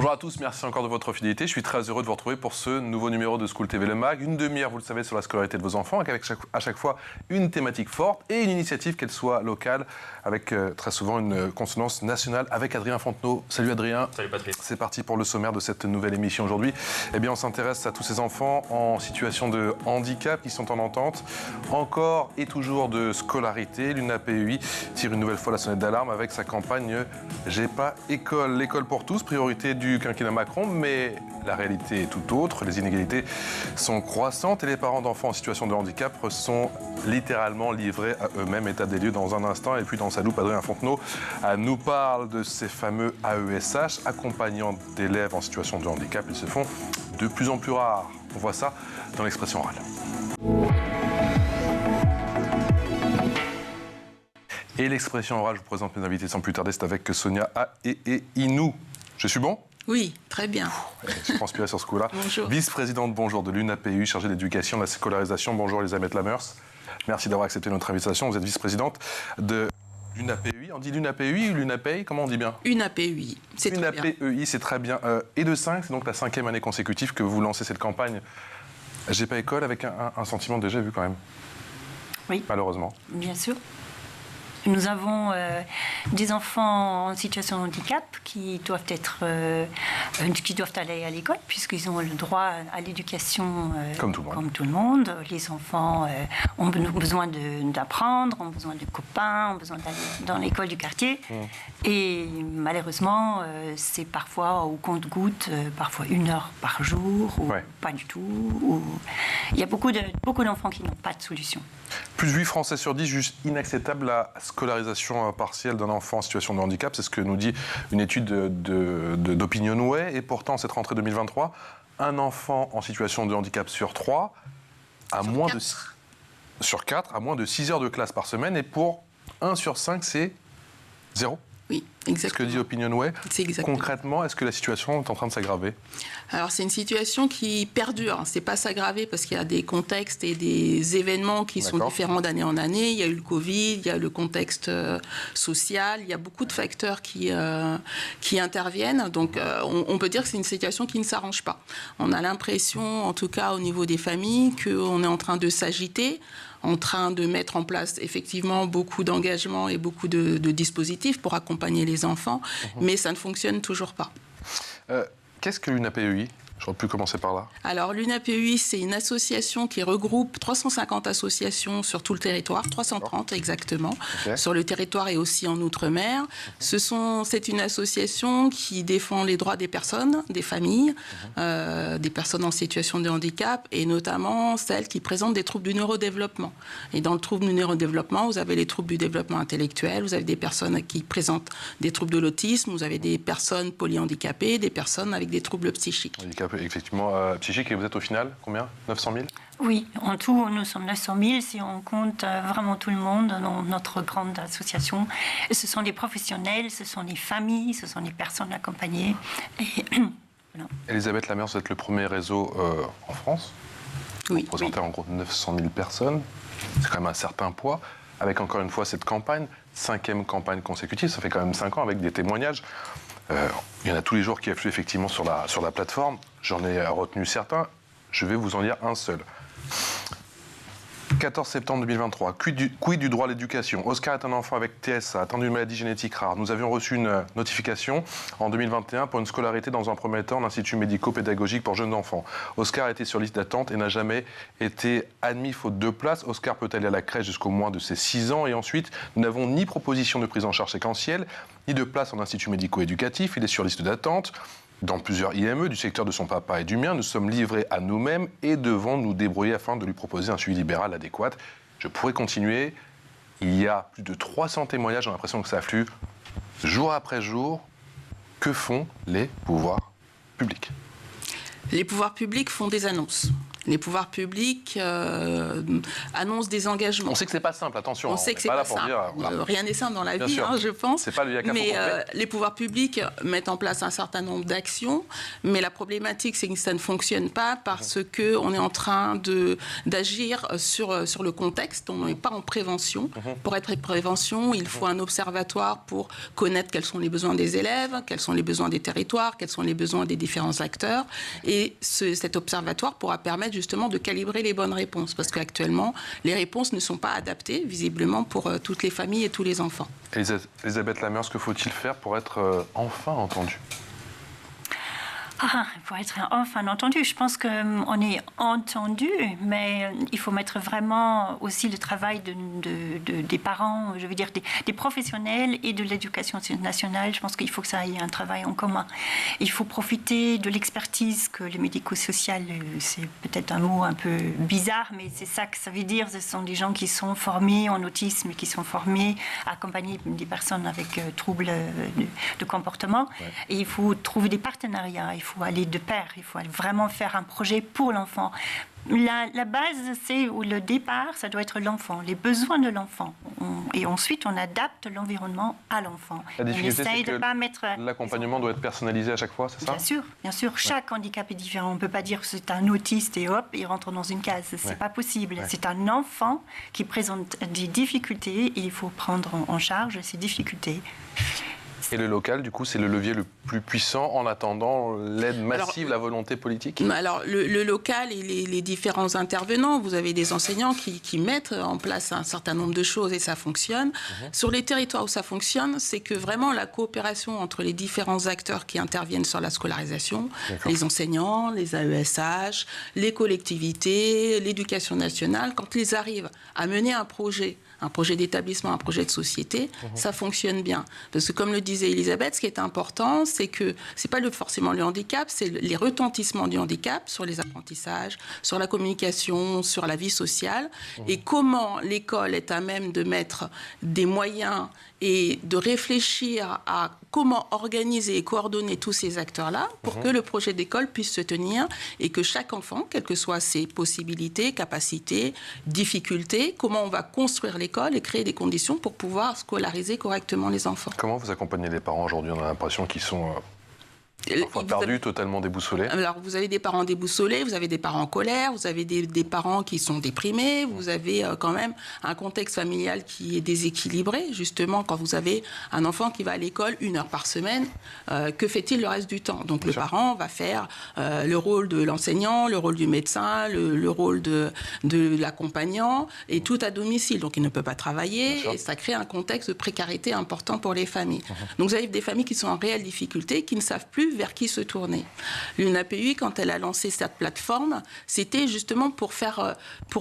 Bonjour à tous, merci encore de votre fidélité. Je suis très heureux de vous retrouver pour ce nouveau numéro de School TV Le Mag. Une demi-heure, vous le savez, sur la scolarité de vos enfants, avec à chaque fois une thématique forte et une initiative, qu'elle soit locale, avec très souvent une consonance nationale, avec Adrien Fontenot. Salut Adrien. Salut Patrice. C'est parti pour le sommaire de cette nouvelle émission aujourd'hui. Eh bien, on s'intéresse à tous ces enfants en situation de handicap qui sont en entente, encore et toujours de scolarité. L'UNAPEI tire une nouvelle fois la sonnette d'alarme avec sa campagne « J'ai pas école ». L'école pour tous, priorité du quinquennat Macron, mais la réalité est tout autre. Les inégalités sont croissantes et les parents d'enfants en situation de handicap sont littéralement livrés à eux-mêmes. État des lieux dans un instant. Et puis dans sa loupe, Adrien Fontenot nous parle de ces fameux AESH, accompagnants d'élèves en situation de handicap. Ils se font de plus en plus rares. On voit ça dans l'expression orale. Et l'expression orale, je vous présente mes invités sans plus tarder, c'est avec Sonia et Inou. Je suis bon ? Oui, très bien. Je transpirais sur ce coup-là. Bonjour. Vice-présidente, bonjour, de l'UNAPEI, chargée de l'éducation, de la scolarisation. Bonjour Elisabeth Lamers. Merci d'avoir accepté notre invitation. Vous êtes vice-présidente de l'UNAPEI. On dit l'UNAPEI ou l'UNAPEI? Comment on dit bien? UNAPEI, c'est très bien. UNAPEI, c'est très bien. Et de 5, c'est donc la 5e année consécutive que vous lancez cette campagne. J'ai pas école, avec un sentiment déjà vu quand même. Oui. Malheureusement. Bien sûr. Nous avons des enfants en situation de handicap qui doivent aller à l'école puisqu'ils ont le droit à l'éducation comme tout le monde. Les enfants ont besoin d'apprendre, ont besoin de copains, ont besoin d'aller dans l'école du quartier. Et malheureusement, c'est parfois au compte-gouttes, parfois 1 heure par jour, ou pas du tout. Il y a beaucoup d'enfants qui n'ont pas de solution. Plus de 8 Français sur 10 jugent inacceptable la scolarisation partielle d'un enfant en situation de handicap. C'est ce que nous dit une étude d'Opinionway. Et pourtant, cette rentrée 2023, un enfant en situation de handicap sur 3 a moins de 6 heures de classe par semaine. Et pour 1 sur 5, c'est 0. Oui, exactement. Ce que dit Opinionway. C'est exactement. Concrètement, est-ce que la situation est en train de s'aggraver? Alors, c'est une situation qui perdure. C'est pas s'aggraver parce qu'il y a des contextes et des événements qui sont différents d'année en année. Il y a eu le Covid, il y a le contexte social. Il y a beaucoup de facteurs qui interviennent. Donc, on peut dire que c'est une situation qui ne s'arrange pas. On a l'impression, en tout cas au niveau des familles, qu'on est en train de s'agiter, en train de mettre en place effectivement beaucoup d'engagements et beaucoup de dispositifs pour accompagner les enfants, mais ça ne fonctionne toujours pas. Qu'est-ce que l'UNAPEI? J'aurais pu commencer par là. Alors, l'UNAPEI, c'est une association qui regroupe 350 associations sur tout le territoire, 330 exactement, sur le territoire et aussi en Outre-mer. C'est une association qui défend les droits des personnes, des familles, des personnes en situation de handicap, et notamment celles qui présentent des troubles du neurodéveloppement. Et dans le trouble du neurodéveloppement, vous avez les troubles du développement intellectuel, vous avez des personnes qui présentent des troubles de l'autisme, vous avez des personnes polyhandicapées, des personnes avec des troubles psychiques. Effectivement, psychique. Et vous êtes au final, combien? 900 000? Oui, en tout, nous sommes 900 000 si on compte vraiment tout le monde dans notre grande association. Et ce sont des professionnels, ce sont des familles, ce sont des personnes accompagnées. Et voilà. Elisabeth Lamers, vous êtes le premier réseau en France. Oui. Vous représentez en gros 900 000 personnes. C'est quand même un certain poids. Avec encore une fois cette campagne, 5e campagne consécutive, ça fait quand même 5 ans avec des témoignages. Il y en a tous les jours qui affluent effectivement sur la plateforme. J'en ai retenu certains. Je vais vous en lire un seul. 14 septembre 2023. Quid du droit à l'éducation? Oscar est un enfant avec TSA, atteint d'une maladie génétique rare. Nous avions reçu une notification en 2021 pour une scolarité dans un premier temps d'Institut médico-pédagogique pour jeunes enfants. Oscar a été sur liste d'attente et n'a jamais été admis faute de place. Oscar peut aller à la crèche jusqu'au moins de ses 6 ans. Et ensuite, nous n'avons ni proposition de prise en charge séquentielle, ni de place en institut médico-éducatif. Il est sur liste d'attente. Dans plusieurs IME du secteur de son papa et du mien, nous sommes livrés à nous-mêmes et devons nous débrouiller afin de lui proposer un suivi libéral adéquat. Je pourrais continuer. Il y a plus de 300 témoignages, j'ai l'impression que ça afflue jour après jour. Que font les pouvoirs publics? Les pouvoirs publics font des annonces. Les pouvoirs publics annoncent des engagements. On sait que c'est pas simple, attention. On sait que c'est pas simple. Rien n'est simple dans la vie, je pense. C'est pas le mais les pouvoirs publics mettent en place un certain nombre d'actions. Mais la problématique, c'est que ça ne fonctionne pas parce qu'on est en train d'agir sur le contexte. On n'est pas en prévention. Pour être en prévention, il faut un observatoire pour connaître quels sont les besoins des élèves, quels sont les besoins des territoires, quels sont les besoins des différents acteurs. Et cet observatoire pourra permettre justement de calibrer les bonnes réponses. Parce qu'actuellement, les réponses ne sont pas adaptées, visiblement, pour toutes les familles et tous les enfants. Elisabeth Lamers, que faut-il faire pour être enfin entendu ? Pour être enfin entendu, je pense qu'on est entendu, mais il faut mettre vraiment aussi le travail des parents, je veux dire des professionnels et de l'éducation nationale. Je pense qu'il faut que ça ait un travail en commun. Il faut profiter de l'expertise que le médico-social, c'est peut-être un mot un peu bizarre, mais c'est ça que ça veut dire. Ce sont des gens qui sont formés en autisme, qui sont formés à accompagner des personnes avec troubles de comportement. Ouais. Et il faut trouver des partenariats. Il faut aller de pair, il faut vraiment faire un projet pour l'enfant. La base, c'est où le départ, ça doit être l'enfant, les besoins de l'enfant. Et ensuite, on adapte l'environnement à l'enfant. La difficulté, c'est que l'accompagnement doit être personnalisé à chaque fois, c'est ça ? Bien sûr. Chaque handicap est différent. On ne peut pas dire que c'est un autiste et hop, il rentre dans une case. C'est pas possible. C'est un enfant qui présente des difficultés et il faut prendre en charge ces difficultés. Et le local, du coup, c'est le levier le plus puissant en attendant l'aide massive, la volonté politique ? Alors, le local et les différents intervenants, vous avez des enseignants qui mettent en place un certain nombre de choses et ça fonctionne. Sur les territoires où ça fonctionne, c'est que vraiment la coopération entre les différents acteurs qui interviennent sur la scolarisation, les enseignants, les AESH, les collectivités, l'éducation nationale, quand ils arrivent à mener un projet d'établissement, un projet de société, ça fonctionne bien. Parce que comme le disait Elisabeth, ce qui est important, c'est que ce n'est pas forcément le handicap, c'est les retentissements du handicap sur les apprentissages, sur la communication, sur la vie sociale, et comment l'école est à même de mettre des moyens et de réfléchir à comment organiser et coordonner tous ces acteurs-là pour que le projet d'école puisse se tenir et que chaque enfant, quelles que soient ses possibilités, capacités, difficultés, comment on va construire l'école et créer des conditions pour pouvoir scolariser correctement les enfants. Comment vous accompagnez les parents aujourd'hui ? On a l'impression qu'ils sont parfois perdus, totalement déboussolés. Alors, vous avez des parents déboussolés, vous avez des parents en colère, vous avez des parents qui sont déprimés, vous avez quand même un contexte familial qui est déséquilibré. Justement, quand vous avez un enfant qui va à l'école 1 heure par semaine, que fait-il le reste du temps ? Donc, le parent va faire le rôle de l'enseignant, le rôle du médecin, le rôle de l'accompagnant, et tout à domicile. Donc, il ne peut pas travailler, et ça crée un contexte de précarité important pour les familles. Donc, vous avez des familles qui sont en réelle difficulté, qui ne savent plus vers qui se tourner. L'UNAPEI, quand elle a lancé cette plateforme, c'était justement pour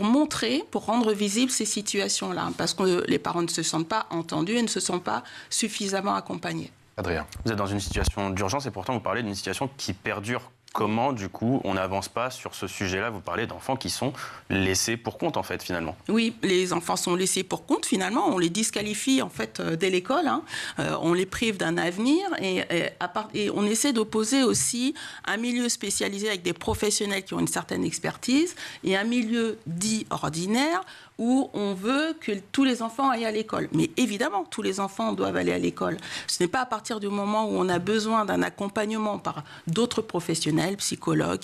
montrer, pour rendre visibles ces situations-là, parce que les parents ne se sentent pas entendus et ne se sentent pas suffisamment accompagnés. Adrien. Vous êtes dans une situation d'urgence et pourtant vous parlez d'une situation qui perdure. Comment, du coup, on n'avance pas sur ce sujet-là ? Vous parlez d'enfants qui sont laissés pour compte, en fait, finalement. Oui, les enfants sont laissés pour compte, finalement. On les disqualifie, en fait, dès l'école. On les prive d'un avenir. Et on essaie d'opposer aussi un milieu spécialisé avec des professionnels qui ont une certaine expertise et un milieu dit ordinaire où on veut que tous les enfants aillent à l'école. Mais évidemment, tous les enfants doivent aller à l'école. Ce n'est pas à partir du moment où on a besoin d'un accompagnement par d'autres professionnels, psychologues,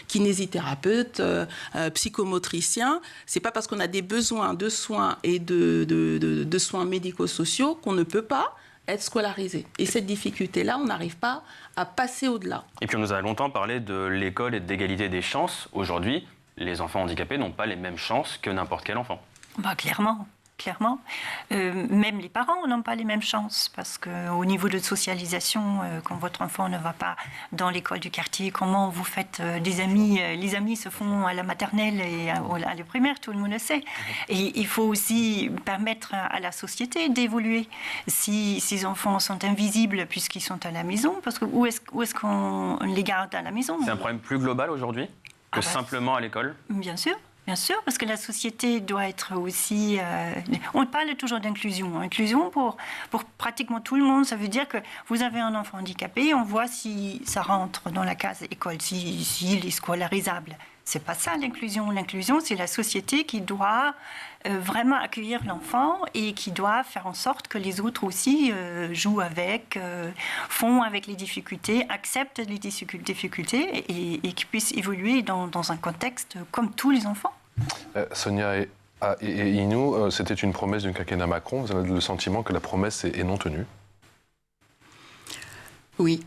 kinésithérapeutes, psychomotriciens. C'est pas parce qu'on a des besoins de soins et de soins médico-sociaux qu'on ne peut pas être scolarisé. Et cette difficulté-là, on n'arrive pas à passer au-delà. Et puis on nous a longtemps parlé de l'école et de l'égalité des chances. Aujourd'hui, les enfants handicapés n'ont pas les mêmes chances que n'importe quel enfant. Clairement. Même les parents n'ont pas les mêmes chances parce qu'au niveau de socialisation, quand votre enfant ne va pas dans l'école du quartier, comment vous faites des amis ? Les amis se font à la maternelle et à la primaire, tout le monde le sait. Et il faut aussi permettre à la société d'évoluer. Si ces enfants sont invisibles puisqu'ils sont à la maison, parce que où est-ce qu'on les garde à la maison ? C'est un problème plus global aujourd'hui que simplement à l'école ? Bien sûr, parce que la société doit être aussi... on parle toujours d'inclusion. Inclusion pour pratiquement tout le monde, ça veut dire que vous avez un enfant handicapé, on voit si ça rentre dans la case école, s'il est scolarisable. C'est pas ça l'inclusion. L'inclusion, c'est la société qui doit vraiment accueillir l'enfant et qui doit faire en sorte que les autres aussi jouent avec, font avec les difficultés, acceptent les difficultés et qui puissent évoluer dans un contexte comme tous les enfants. Sonia et Inou, c'était une promesse du quinquennat Macron. Vous avez le sentiment que la promesse est non tenue? Oui.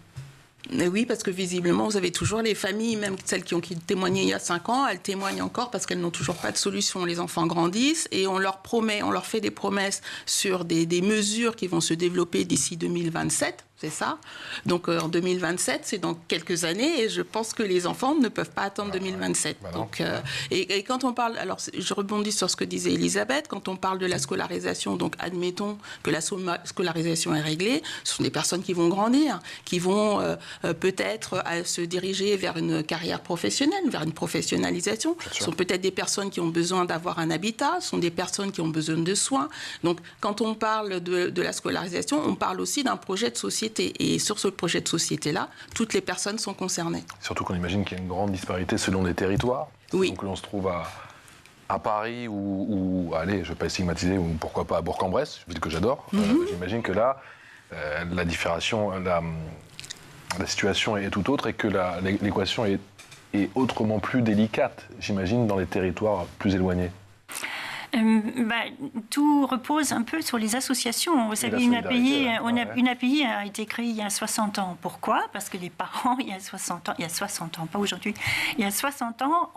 Oui, parce que visiblement, vous avez toujours les familles, même celles qui ont témoigné il y a 5 ans, elles témoignent encore parce qu'elles n'ont toujours pas de solution. Les enfants grandissent et on leur promet, on leur fait des promesses sur des mesures qui vont se développer d'ici 2027. C'est ça. Donc en 2027, c'est dans quelques années et je pense que les enfants ne peuvent pas attendre 2027. Donc, et quand on parle, alors je rebondis sur ce que disait Elisabeth, quand on parle de la scolarisation, donc admettons que la scolarisation est réglée, ce sont des personnes qui vont grandir, qui vont peut-être se diriger vers une carrière professionnelle, vers une professionnalisation. Ce sont peut-être des personnes qui ont besoin d'avoir un habitat, ce sont des personnes qui ont besoin de soins. Donc quand on parle de la scolarisation, on parle aussi d'un projet de société. Et sur ce projet de société-là, toutes les personnes sont concernées. Surtout qu'on imagine qu'il y a une grande disparité selon les territoires. Oui. Donc l'on se trouve à Paris ou allez, je ne vais pas stigmatiser, ou pourquoi pas à Bourg-en-Bresse, ville que j'adore. J'imagine que là, la situation est tout autre et que l'équation est autrement plus délicate, j'imagine, dans les territoires plus éloignés. Tout repose un peu sur les associations. Vous savez, une API a été créée il y a 60 ans. Pourquoi? Parce que les parents, il y a 60 ans, pas aujourd'hui, il y a 60 ans,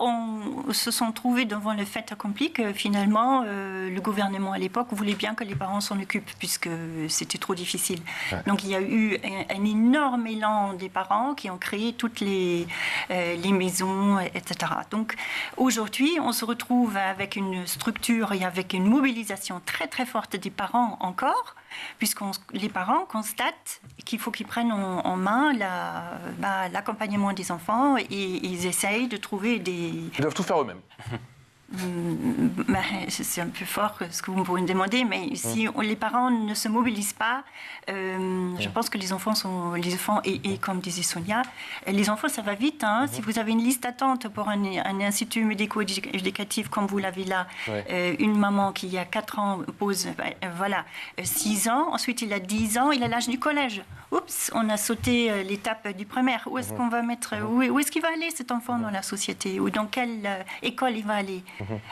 se sont trouvés devant le fait accompli que finalement, le gouvernement à l'époque voulait bien que les parents s'en occupent, puisque c'était trop difficile. Ouais. Donc il y a eu un énorme élan des parents qui ont créé toutes les maisons, etc. Donc aujourd'hui, on se retrouve avec une structure et avec une mobilisation très très forte des parents encore, puisque les parents constatent qu'il faut qu'ils prennent en main l'accompagnement des enfants et ils essayent de trouver des... Ils doivent tout faire eux-mêmes. C'est un peu fort ce que vous me demandez, mais si les parents ne se mobilisent pas, je pense que les enfants et comme disait Sonia, les enfants ça va vite. Hein. Si vous avez une liste d'attente pour un institut médico-éducatif comme vous l'avez là, une maman qui a 4 ans pose 6 ans, ensuite il a 10 ans, il a l'âge du collège. Oups, on a sauté l'étape du primaire. Où est-ce qu'on va mettre, où est-ce qu'il va aller cet enfant dans la société, ou dans quelle école il va aller?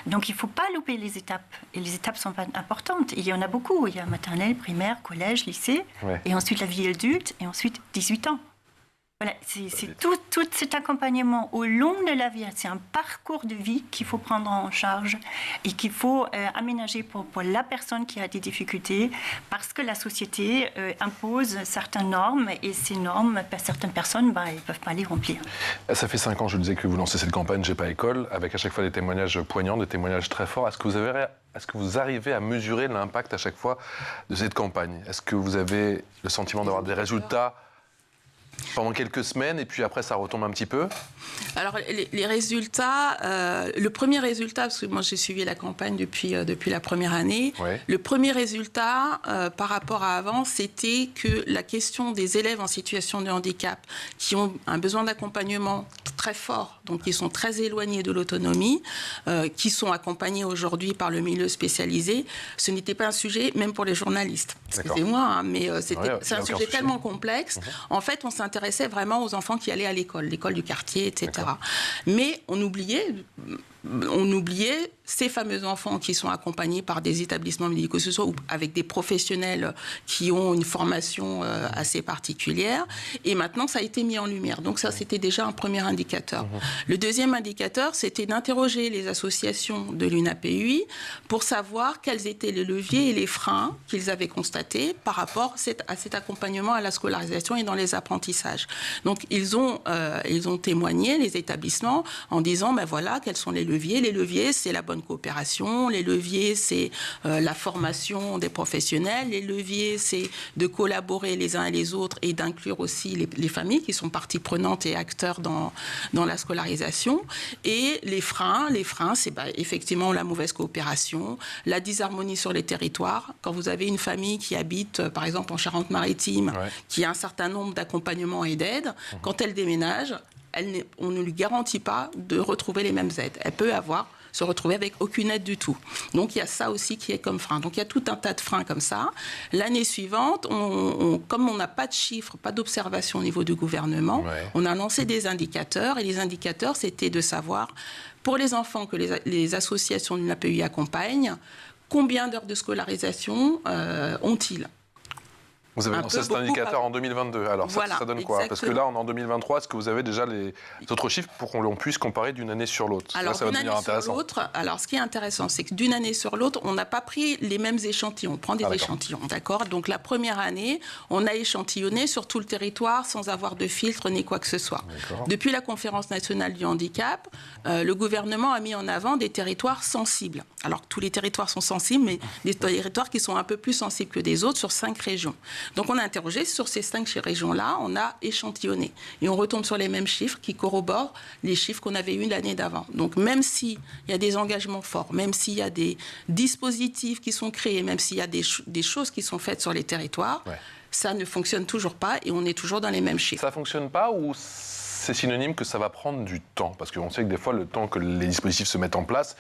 Donc il ne faut pas louper les étapes. Et les étapes sont importantes. Il y en a beaucoup. Il y a maternelle, primaire, collège, lycée, et ensuite la vie adulte, et ensuite 18 ans. Voilà, c'est tout cet accompagnement au long de la vie. C'est un parcours de vie qu'il faut prendre en charge et qu'il faut aménager pour la personne qui a des difficultés, parce que la société impose certaines normes et ces normes, certaines personnes, elles ne peuvent pas les remplir. Ça fait 5 ans, je disais, que vous lancez cette campagne J'ai pas école, avec à chaque fois des témoignages poignants, des témoignages très forts. Est-ce que vous arrivez à mesurer l'impact à chaque fois de cette campagne? Est-ce que vous avez le sentiment d'avoir des résultats pendant quelques semaines, et puis après, ça retombe un petit peu? Alors, les résultats, le premier résultat, parce que moi, j'ai suivi la campagne depuis la première année, le premier résultat, par rapport à avant, c'était que la question des élèves en situation de handicap, qui ont un besoin d'accompagnement très fort, donc qui sont très éloignés de l'autonomie, qui sont accompagnés aujourd'hui par le milieu spécialisé, ce n'était pas un sujet, même pour les journalistes. Excusez-moi, hein, mais c'est un sujet tellement complexe. En fait, on s'intéressait vraiment aux enfants qui allaient à l'école du quartier, etc. Mais on oubliait ces fameux enfants qui sont accompagnés par des établissements médico-sociaux ou avec des professionnels qui ont une formation assez particulière. Et maintenant, ça a été mis en lumière. Donc ça, c'était déjà un premier indicateur. Le deuxième indicateur, c'était d'interroger les associations de l'UNAPEI pour savoir quels étaient les leviers et les freins qu'ils avaient constatés par rapport à cet accompagnement à la scolarisation et dans les apprentissages. Donc, ils ont témoigné, les établissements, en disant, voilà, quels sont les leviers. Les leviers, c'est la bonne coopération. Les leviers, c'est la formation des professionnels. Les leviers, c'est de collaborer les uns et les autres et d'inclure aussi les familles qui sont partie prenante et acteurs dans la scolarisation. Et les freins, c'est effectivement la mauvaise coopération, la disharmonie sur les territoires. Quand vous avez une famille qui habite, par exemple, en Charente-Maritime, qui a un certain nombre d'accompagnements et d'aides, quand elle déménage, on ne lui garantit pas de retrouver les mêmes aides. Elle peut se retrouver avec aucune aide du tout. Donc il y a ça aussi qui est comme frein. Donc il y a tout un tas de freins comme ça. L'année suivante, comme on n'a pas de chiffres, pas d'observation au niveau du gouvernement, on a lancé des indicateurs. Et les indicateurs, c'était de savoir, pour les enfants que les associations de l'APEI accompagnent, combien d'heures de scolarisation ont-ils ? Vous avez lancé cet indicateur en 2022. Alors voilà, ça donne quoi? Parce que là, on est en 2023. Est-ce que vous avez déjà les autres chiffres pour qu'on puisse comparer d'une année sur l'autre? Alors, là, ça va devenir intéressant. Alors, ce qui est intéressant, c'est que d'une année sur l'autre, on n'a pas pris les mêmes échantillons. On prend des échantillons, d'accord? Donc, la première année, on a échantillonné sur tout le territoire sans avoir de filtre ni quoi que ce soit. Depuis la Conférence nationale du handicap, le gouvernement a mis en avant des territoires sensibles. Alors, tous les territoires sont sensibles, mais des territoires qui sont un peu plus sensibles que des autres sur 5 régions. Donc, on a interrogé sur ces 5 régions-là, on a échantillonné. Et on retombe sur les mêmes chiffres qui corroborent les chiffres qu'on avait eus l'année d'avant. Donc, même s'il y a des engagements forts, même s'il y a des dispositifs qui sont créés, même s'il y a des choses qui sont faites sur les territoires, ça ne fonctionne toujours pas et on est toujours dans les mêmes chiffres. Ça ne fonctionne pas ou c'est synonyme que ça va prendre du temps? Parce qu'on sait que des fois, le temps que les dispositifs se mettent en place,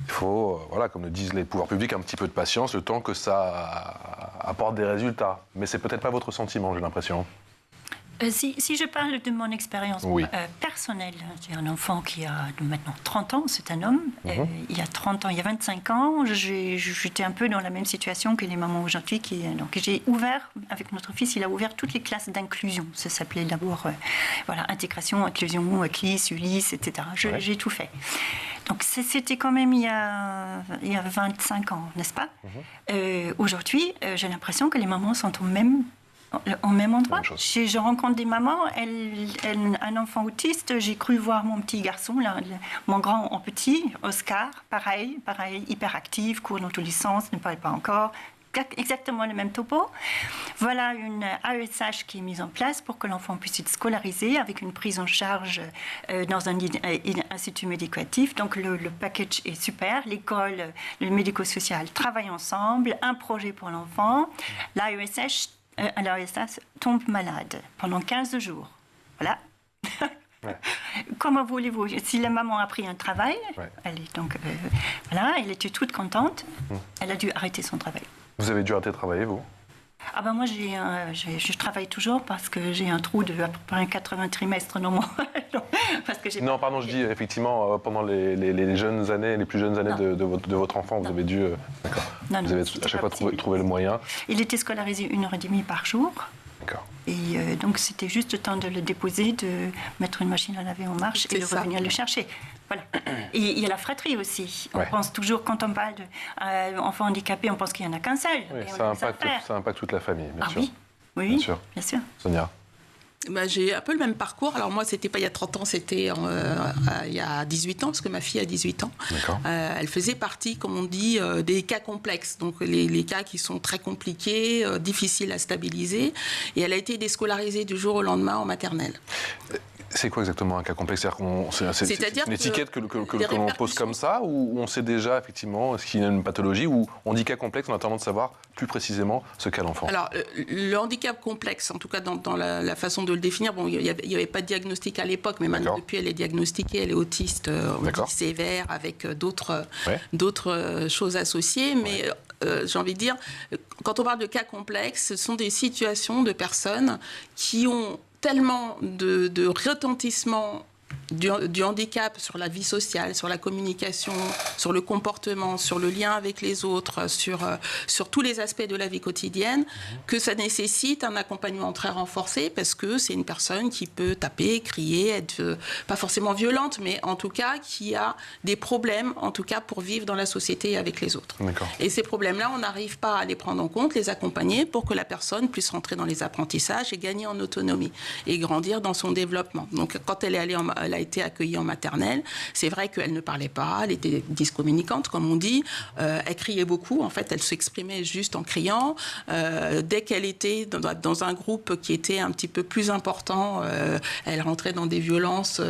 il faut, comme le disent les pouvoirs publics, un petit peu de patience, le temps que ça apporte des résultats. Mais c'est peut-être pas votre sentiment, j'ai l'impression. Si je parle de mon expérience personnelle, j'ai un enfant qui a maintenant 30 ans, c'est un homme. Il y a 30 ans, il y a 25 ans, j'étais un peu dans la même situation que les mamans aujourd'hui. Donc j'ai ouvert, avec notre fils, il a ouvert toutes les classes d'inclusion. Ça s'appelait d'abord intégration, inclusion, CLIS, ULIS, etc. J'ai tout fait. Donc c'était quand même il y a 25 ans, n'est-ce pas? Aujourd'hui, j'ai l'impression que les mamans sont au même endroit. Je rencontre des mamans, un enfant autiste, j'ai cru voir mon petit garçon, mon grand en petit, Oscar, pareil, hyperactif, court dans tous les sens, ne parle pas encore. Exactement le même topo. Voilà une AESH qui est mise en place pour que l'enfant puisse être scolarisé avec une prise en charge dans un institut médicatif. Donc le package est super. L'école, le médico-social travaillent ensemble. Un projet pour l'enfant. L'AESH tombe malade pendant 15 jours. Voilà. Comment voulez-vous? Si la maman a pris un travail, elle était toute contente. Elle a dû arrêter son travail. Vous avez dû arrêter de travailler, vous? Moi, je travaille toujours parce que j'ai un trou de à peu près 80 trimestres normalement. Je dis effectivement pendant les jeunes années, les plus jeunes années de votre enfant, vous avez dû. D'accord. Vous avez à chaque fois trouvé le moyen. Il était scolarisé 1h30 par jour. D'accord. Et donc c'était juste le temps de le déposer, de mettre une machine à laver en marche et de revenir le chercher. Voilà. Et il y a la fratrie aussi. On pense toujours, quand on parle d'enfants handicapés, on pense qu'il n'y en a qu'un seul. Oui, ça impacte toute la famille, bien sûr. Oui, bien sûr. Sonia? J'ai un peu le même parcours. Alors moi, c'était pas il y a 30 ans, c'était il y a 18 ans, parce que ma fille a 18 ans. Elle faisait partie, comme on dit, des cas complexes. Donc les cas qui sont très compliqués, difficiles à stabiliser. Et elle a été déscolarisée du jour au lendemain en maternelle. C'est quoi exactement un cas complexe? C'est une étiquette que l'on pose comme ça, ou on sait déjà effectivement ce qu'il y a une pathologie, ou on dit cas complexe, on a tendance de savoir plus précisément ce qu'a l'enfant? Alors, le handicap complexe, en tout cas dans la façon de le définir, il n'y avait pas de diagnostic à l'époque, mais maintenant depuis elle est diagnostiquée, elle est autiste, sévère, avec d'autres choses associées, mais j'ai envie de dire, quand on parle de cas complexes, ce sont des situations de personnes qui ont tellement de retentissement du handicap sur la vie sociale, sur la communication, sur le comportement, sur le lien avec les autres, sur tous les aspects de la vie quotidienne, que ça nécessite un accompagnement très renforcé, parce que c'est une personne qui peut taper, crier, être pas forcément violente, mais en tout cas qui a des problèmes, en tout cas pour vivre dans la société avec les autres. Et ces problèmes-là, on n'arrive pas à les prendre en compte, les accompagner pour que la personne puisse rentrer dans les apprentissages et gagner en autonomie et grandir dans son développement. Donc quand elle a été accueillie en maternelle. C'est vrai qu'elle ne parlait pas, elle était dyscommunicante, comme on dit. Elle criait beaucoup. En fait, elle s'exprimait juste en criant. Dès qu'elle était dans un groupe qui était un petit peu plus important, elle rentrait dans des violences.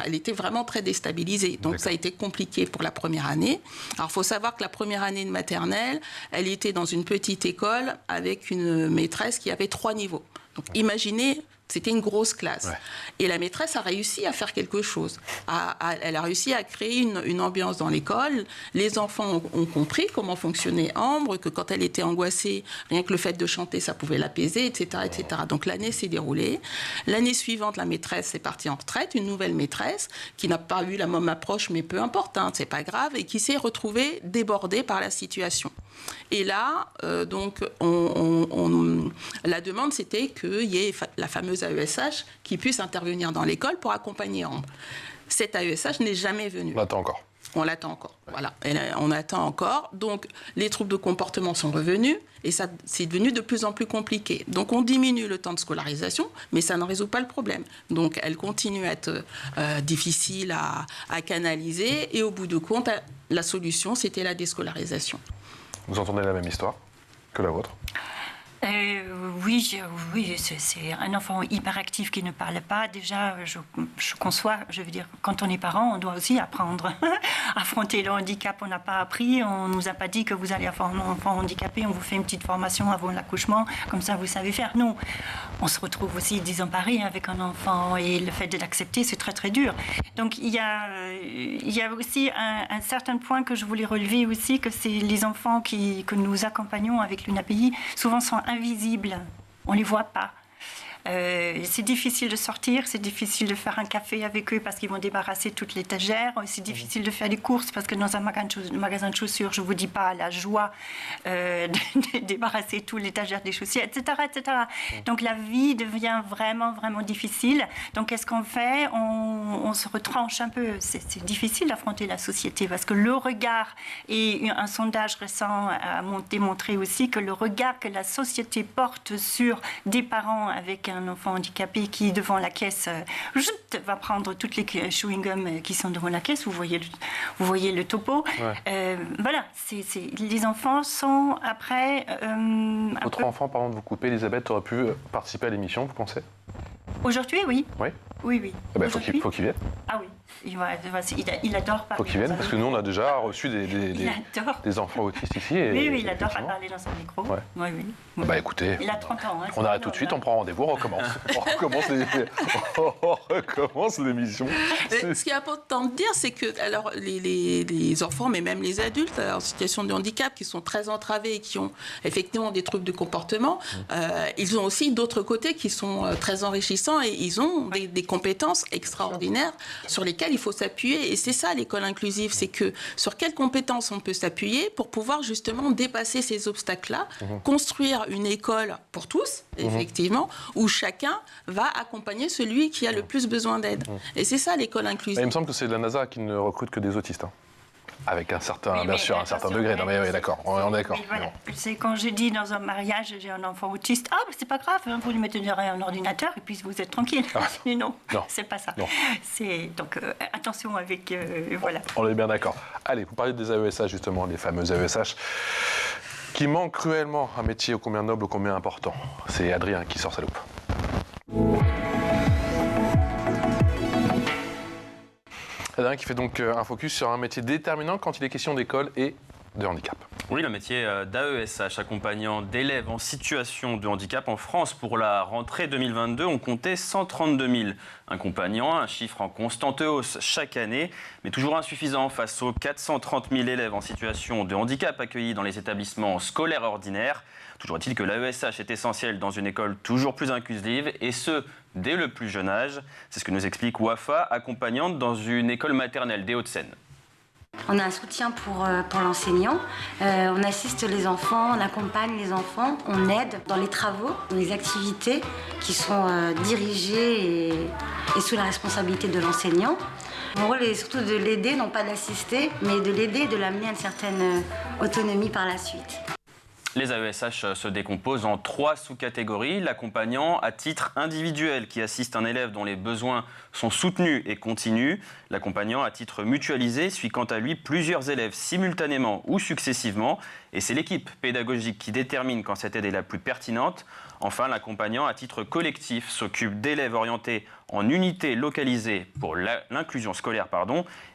Elle était vraiment très déstabilisée. Donc, ça a été compliqué pour la première année. Alors, il faut savoir que la première année de maternelle, elle était dans une petite école avec une maîtresse qui avait 3 niveaux. Donc, imaginez C'était une grosse classe. Ouais. Et la maîtresse a réussi à faire quelque chose. Elle a réussi à créer une ambiance dans l'école. Les enfants ont compris comment fonctionnait Ambre, que quand elle était angoissée, rien que le fait de chanter, ça pouvait l'apaiser, etc., etc. Donc l'année s'est déroulée. L'année suivante, la maîtresse est partie en retraite, une nouvelle maîtresse qui n'a pas eu la même approche, mais peu importe, c'est pas grave, et qui s'est retrouvée débordée par la situation. Et là, donc, la demande, c'était qu'il y ait la fameuse AESH qui puisse intervenir dans l'école pour accompagner Ambre. Cette AESH n'est jamais venue. On attend encore. On l'attend encore. Voilà. On attend encore. Donc, les troubles de comportement sont revenus et ça, c'est devenu de plus en plus compliqué. Donc, on diminue le temps de scolarisation, mais ça ne résout pas le problème. Donc, elle continue à être difficile à canaliser et au bout de compte, la solution, c'était la déscolarisation. Vous entendez la même histoire que la vôtre? Oui, c'est un enfant hyperactif qui ne parle pas. Déjà, je conçois, je veux dire, quand on est parent, on doit aussi apprendre à affronter le handicap. On n'a pas appris, on ne nous a pas dit que vous allez avoir un enfant handicapé, on vous fait une petite formation avant l'accouchement, comme ça vous savez faire. Non, on se retrouve aussi désemparé avec un enfant et le fait de l'accepter, c'est très très dur. Donc il y a aussi un certain point que je voulais relever aussi, que c'est les enfants que nous accompagnons avec l'UNAPI, souvent sont invisibles, on ne les voit pas. C'est difficile de sortir, c'est difficile de faire un café avec eux parce qu'ils vont débarrasser toute l'étagère. C'est difficile de faire des courses parce que dans un magasin de chaussures, je ne vous dis pas la joie de débarrasser toute l'étagère des chaussures, etc., etc. Donc la vie devient vraiment, vraiment difficile. Donc qu'est-ce qu'on fait? On se retranche un peu. C'est difficile d'affronter la société parce que le regard, et un sondage récent a démontré aussi que le regard que la société porte sur des parents avec un enfant handicapé qui, devant la caisse, va prendre toutes les chewing-gums qui sont devant la caisse. Vous voyez le topo. Ouais. Voilà, les enfants sont après... Votre enfant, par exemple, vous coupez, Elisabeth, aurait pu participer à l'émission, vous pensez? Aujourd'hui, oui. Oui. Oui. Eh ben, faut qu'il vienne. Ah oui. Il adore parler. Faut qu'il vienne, parce que nous, on a déjà reçu des enfants autistes ici. Oui, il adore parler dans son micro. Ouais. Oui. Bah écoutez, il a 30 ans. On arrête tout de suite, on prend rendez-vous, on recommence. on recommence l'émission. Ce qui est important de dire, c'est que alors, les enfants, mais même les adultes en situation de handicap, qui sont très entravés et qui ont effectivement des troubles de comportement, ils ont aussi d'autres côtés qui sont très enrichissants et ils ont des compétences extraordinaires sur lesquelles il faut s'appuyer. Et c'est ça l'école inclusive, c'est que sur quelles compétences on peut s'appuyer pour pouvoir justement dépasser ces obstacles-là, construire une école pour tous, effectivement, où chacun va accompagner celui qui a le plus besoin d'aide. Et c'est ça l'école inclusive. Il me semble que c'est la NASA qui ne recrute que des autistes. Avec un certain, bien sûr, un certain degré. Non, mais oui, d'accord, on est d'accord. Voilà. C'est quand je dis dans un mariage, j'ai un enfant autiste, c'est pas grave, vous lui mettez un ordinateur et puis vous êtes tranquille. Non, c'est pas ça. Donc, attention avec... voilà. On est bien d'accord. Allez, vous parlez des AESH, justement, les fameux AESH, qui manquent cruellement, un métier ô combien noble, ô combien important. C'est Adrien qui sort sa loupe. Adrien qui fait donc un focus sur un métier déterminant quand il est question d'école et de handicap. Oui, le métier d'AESH, accompagnant d'élèves en situation de handicap en France. Pour la rentrée 2022, on comptait 132 000 accompagnants, un chiffre en constante hausse chaque année, mais toujours insuffisant face aux 430 000 élèves en situation de handicap accueillis dans les établissements scolaires ordinaires. Toujours est-il que l'AESH est essentiel dans une école toujours plus inclusive, et ce, dès le plus jeune âge. C'est ce que nous explique Wafa, accompagnante dans une école maternelle des Hauts-de-Seine. On a un soutien pour l'enseignant, on assiste les enfants, on accompagne les enfants, on aide dans les travaux, dans les activités qui sont dirigées et sous la responsabilité de l'enseignant. Mon rôle est surtout de l'aider, non pas d'assister, mais de l'aider et de l'amener à une certaine autonomie par la suite. Les AESH se décomposent en 3 sous-catégories. L'accompagnant à titre individuel qui assiste un élève dont les besoins sont soutenus et continus. L'accompagnant à titre mutualisé suit quant à lui plusieurs élèves simultanément ou successivement. Et c'est l'équipe pédagogique qui détermine quand cette aide est la plus pertinente. Enfin, l'accompagnant à titre collectif s'occupe d'élèves orientés en unités localisées pour l'inclusion scolaire.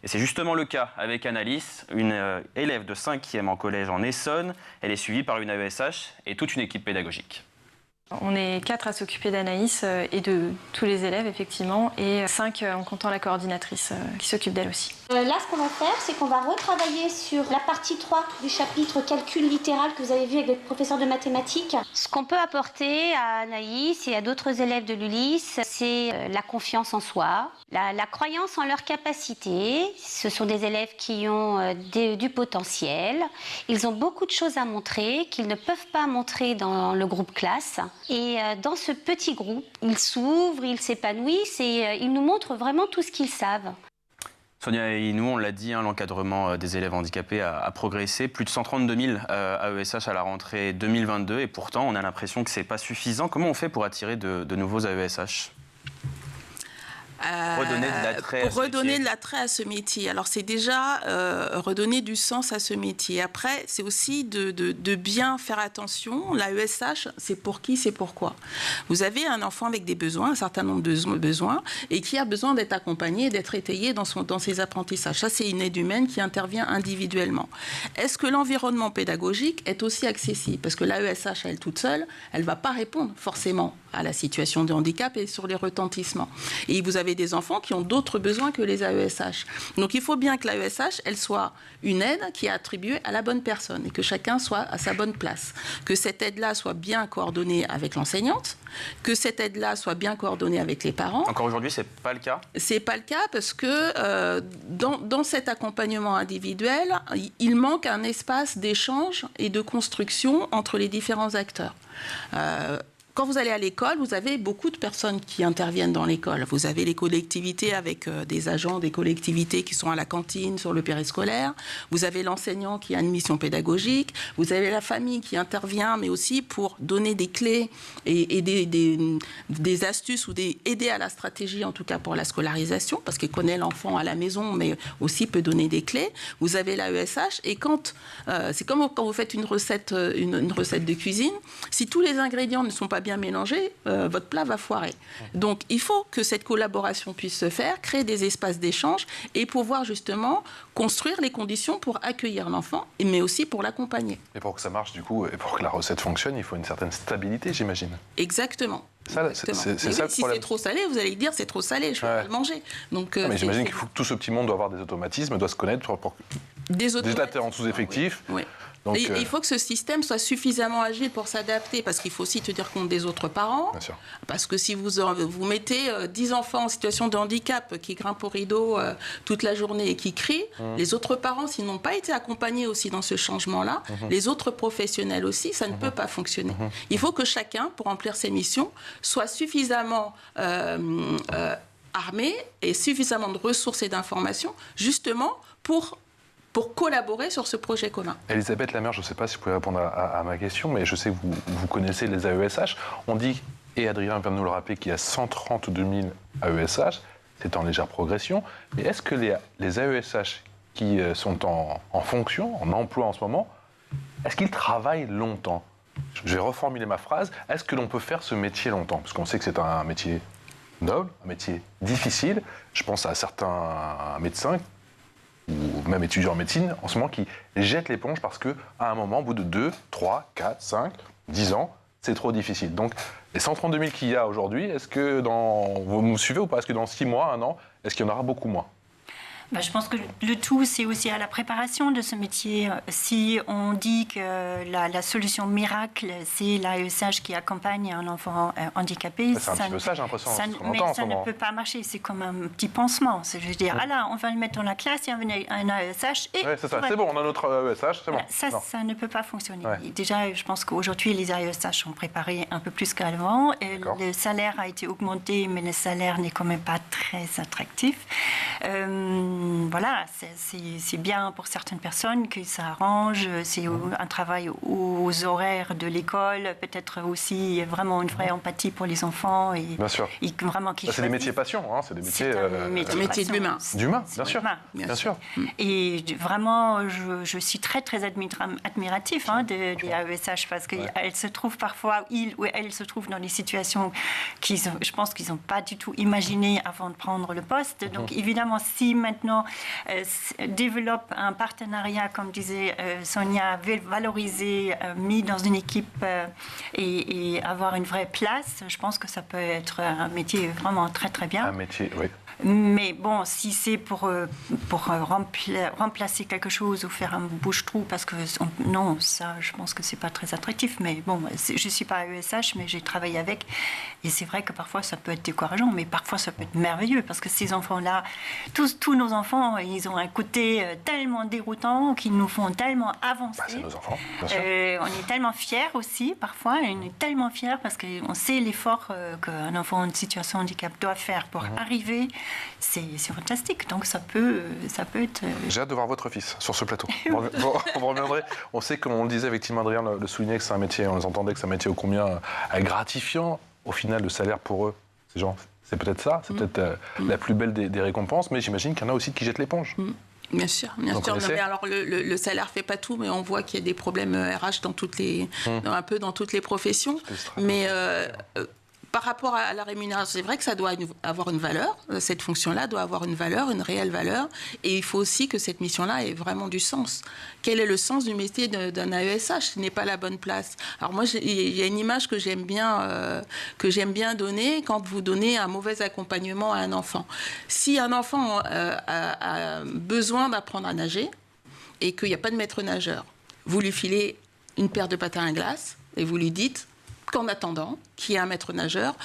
Et c'est justement le cas avec Annalise, une élève de 5e en collège en Essonne. Elle est suivie par une AESH et toute une équipe pédagogique. On est 4 à s'occuper d'Anaïs et de tous les élèves, effectivement, et 5 en comptant la coordinatrice qui s'occupe d'elle aussi. Là, ce qu'on va faire, c'est qu'on va retravailler sur la partie 3 du chapitre calcul littéral que vous avez vu avec le professeur de mathématiques. Ce qu'on peut apporter à Anaïs et à d'autres élèves de l'Ulysse, c'est la confiance en soi, la croyance en leurs capacités. Ce sont des élèves qui ont du potentiel. Ils ont beaucoup de choses à montrer qu'ils ne peuvent pas montrer dans le groupe classe. Et dans ce petit groupe, ils s'ouvrent, ils s'épanouissent et ils nous montrent vraiment tout ce qu'ils savent. Sonia et nous, on l'a dit, l'encadrement des élèves handicapés a progressé. Plus de 132 000 AESH à la rentrée 2022 et pourtant, on a l'impression que ce n'est pas suffisant. Comment on fait pour attirer de nouveaux AESH ? Pour redonner de l'attrait à ce métier. Alors, c'est déjà redonner du sens à ce métier. Après, c'est aussi de bien faire attention. L'AESH, c'est pour qui, c'est pourquoi. Vous avez un enfant avec des besoins, un certain nombre de besoins, et qui a besoin d'être accompagné, d'être étayé dans ses apprentissages. Ça, c'est une aide humaine qui intervient individuellement. Est-ce que l'environnement pédagogique est aussi accessible ? Parce que l'AESH, elle toute seule, elle ne va pas répondre forcément à la situation de handicap et sur les retentissements. Et vous avez des enfants qui ont d'autres besoins que les AESH. Donc il faut bien que l'AESH, elle soit une aide qui est attribuée à la bonne personne et que chacun soit à sa bonne place. Que cette aide-là soit bien coordonnée avec l'enseignante, que cette aide-là soit bien coordonnée avec les parents. Encore aujourd'hui, c'est pas le cas ? C'est pas le cas parce que dans cet accompagnement individuel, il manque un espace d'échange et de construction entre les différents acteurs. Quand vous allez à l'école, vous avez beaucoup de personnes qui interviennent dans l'école. Vous avez les collectivités avec des agents des collectivités qui sont à la cantine, sur le périscolaire. Vous avez l'enseignant qui a une mission pédagogique. Vous avez la famille qui intervient, mais aussi pour donner des clés et des astuces ou aider à la stratégie, en tout cas pour la scolarisation, parce qu'il connaît l'enfant à la maison, mais aussi peut donner des clés. Vous avez l'AESH et c'est comme quand vous faites une recette de cuisine, si tous les ingrédients ne sont pas bien mélangé, votre plat va foirer. Donc, il faut que cette collaboration puisse se faire, créer des espaces d'échange et pouvoir justement construire les conditions pour accueillir l'enfant, mais aussi pour l'accompagner. Et pour que ça marche, du coup, et pour que la recette fonctionne, il faut une certaine stabilité, j'imagine. Exactement. C'est ça le si problème. c'est trop salé, vous allez dire c'est trop salé, je ne peux pas le manger. Donc, mais j'imagine qu'il faut que tout ce petit monde doit avoir des automatismes, doit se connaître pour des en sous-effectifs. Oui. Donc, il faut que ce système soit suffisamment agile pour s'adapter, parce qu'il faut aussi tenir compte des autres parents. Bien sûr. Parce que si vous mettez 10 enfants en situation de handicap qui grimpent au rideau toute la journée et qui crient, les autres parents, s'ils n'ont pas été accompagnés aussi dans ce changement-là, les autres professionnels aussi, ça ne peut pas fonctionner. Il faut que chacun, pour remplir ses missions, soit suffisamment armé et suffisamment de ressources et d'informations, justement pour collaborer sur ce projet commun. Elisabeth Lamère, je ne sais pas si vous pouvez répondre à ma question, mais je sais que vous connaissez les AESH. On dit, et Adrien vient de nous le rappeler, qu'il y a 132 000 AESH, c'est en légère progression. Mais est-ce que les AESH qui sont en fonction, en emploi en ce moment, est-ce qu'ils travaillent longtemps ? Je vais reformuler ma phrase. Est-ce que l'on peut faire ce métier longtemps ? Parce qu'on sait que c'est un métier noble, un métier difficile. Je pense à certains médecins ou même étudiants en médecine, en ce moment, qui jettent l'éponge parce qu'à un moment, au bout de 2, 3, 4, 5, 10 ans, c'est trop difficile. Donc, les 132 000 qu'il y a aujourd'hui, est-ce que vous me suivez ou pas ? Est-ce que dans 6 mois, 1 an, est-ce qu'il y en aura beaucoup moins ? Je pense que le tout, c'est aussi à la préparation de ce métier. Si on dit que la solution miracle, c'est l'AESH qui accompagne un enfant handicapé, c'est un petit peu ça, j'ai l'impression. Mais ça ne peut pas marcher. C'est comme un petit pansement. Je veux dire, on va le mettre dans la classe, il y a un AESH et... c'est ça, c'est bon, on a notre AESH, c'est bon. Ça ne peut pas fonctionner. Ouais. Déjà, je pense qu'aujourd'hui, les AESH sont préparés un peu plus qu'avant. Le salaire a été augmenté, mais le salaire n'est quand même pas très attractif. Voilà, c'est bien pour certaines personnes que ça arrange, c'est un travail aux horaires de l'école, peut-être aussi vraiment une vraie empathie pour les enfants. Et, bien sûr. C'est des métiers passion, c'est des métiers de l'humain. D'humain, bien sûr. Bien sûr. Et vraiment, je suis très, très admiratif des AESH parce qu'elles se trouvent parfois, ils ou elles se trouvent dans des situations je pense qu'ils n'ont pas du tout imaginé avant de prendre le poste. Donc évidemment, si maintenant maintenant développe un partenariat, comme disait Sonia, valorisé, mis dans une équipe et avoir une vraie place, je pense que ça peut être un métier vraiment très très bien. Un métier, oui. Mais bon, si c'est pour remplacer quelque chose ou faire un bouche-trou, parce que non, ça, je pense que c'est pas très attractif. Mais bon, je suis pas à ESH, mais j'ai travaillé avec, et c'est vrai que parfois ça peut être décourageant, mais parfois ça peut être merveilleux, parce que ces enfants-là, tous nos enfants, ils ont un côté tellement déroutant, qu'ils nous font tellement avancer. C'est nos enfants, bien sûr. On est tellement fiers aussi, parfois, on est tellement fiers parce qu'on sait l'effort qu'un enfant en situation de handicap doit faire pour arriver. C'est fantastique, donc ça peut être... J'ai hâte de voir votre fils sur ce plateau. Vous reviendrez. On sait, comme on le disait, effectivement, Adrien le soulignait, que c'est un métier, on les entendait, que c'est un métier ô combien gratifiant. Au final, le salaire pour eux, ces gens, c'est peut-être ça, c'est peut-être la plus belle des récompenses, mais j'imagine qu'il y en a aussi qui jettent l'éponge. Bien sûr, bien sûr. Non, mais alors le salaire fait pas tout, mais on voit qu'il y a des problèmes RH dans un peu dans toutes les professions. Mais par rapport à la rémunération, c'est vrai que ça doit avoir une valeur. Cette fonction-là doit avoir une valeur, une réelle valeur. Et il faut aussi que cette mission-là ait vraiment du sens. Quel est le sens du métier d'un AESH ? Ce n'est pas la bonne place. Alors moi, il y a une image que j'aime bien donner quand vous donnez un mauvais accompagnement à un enfant. Si un enfant a besoin d'apprendre à nager et qu'il n'y a pas de maître nageur, vous lui filez une paire de patins à glace et vous lui dites qu'en attendant qu'il y ait un maître nageur,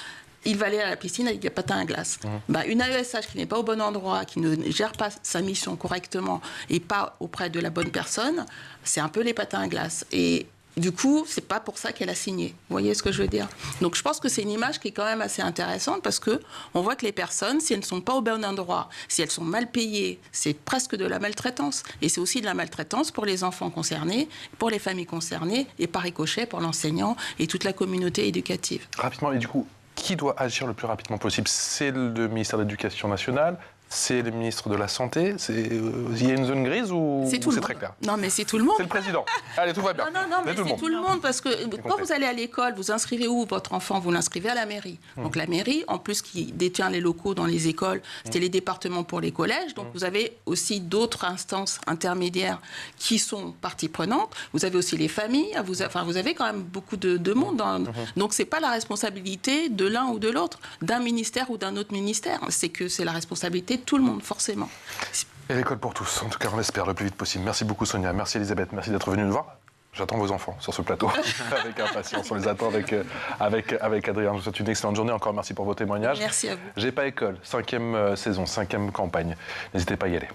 il va aller à la piscine avec des patins à glace. Une AESH qui n'est pas au bon endroit, qui ne gère pas sa mission correctement et pas auprès de la bonne personne, c'est un peu les patins à glace. Et du coup, c'est pas pour ça qu'elle a signé. Vous voyez ce que je veux dire ? Donc je pense que c'est une image qui est quand même assez intéressante parce que on voit que les personnes, si elles ne sont pas au bon endroit, si elles sont mal payées, c'est presque de la maltraitance. Et c'est aussi de la maltraitance pour les enfants concernés, pour les familles concernées et par ricochet pour l'enseignant et toute la communauté éducative. Rapidement, et du coup, qui doit agir le plus rapidement possible ? C'est le ministère de l'Éducation nationale ? C'est le ministre de la Santé? Il y a une zone grise ou c'est très clair? Non, mais c'est tout le monde. C'est le président. Allez, tout va bien. Non, mais c'est tout le monde parce que quand vous allez à l'école, vous inscrivez où votre enfant? Vous l'inscrivez à la mairie. Donc la mairie, en plus qui détient les locaux dans les écoles, c'était les départements pour les collèges. Donc vous avez aussi d'autres instances intermédiaires qui sont partie prenante. Vous avez aussi les familles. Vous avez quand même beaucoup de monde. Donc c'est pas la responsabilité de l'un ou de l'autre, d'un ministère ou d'un autre ministère. C'est que c'est la responsabilité de tout le monde, forcément. Et l'école pour tous, en tout cas on l'espère le plus vite possible. Merci beaucoup Sonia, merci Elisabeth, merci d'être venue nous voir. J'attends vos enfants sur ce plateau avec impatience, on les attend avec Adrien. Je vous souhaite une excellente journée, encore merci pour vos témoignages. Merci à vous. J'ai pas école, 5e saison, 5e campagne, n'hésitez pas à y aller.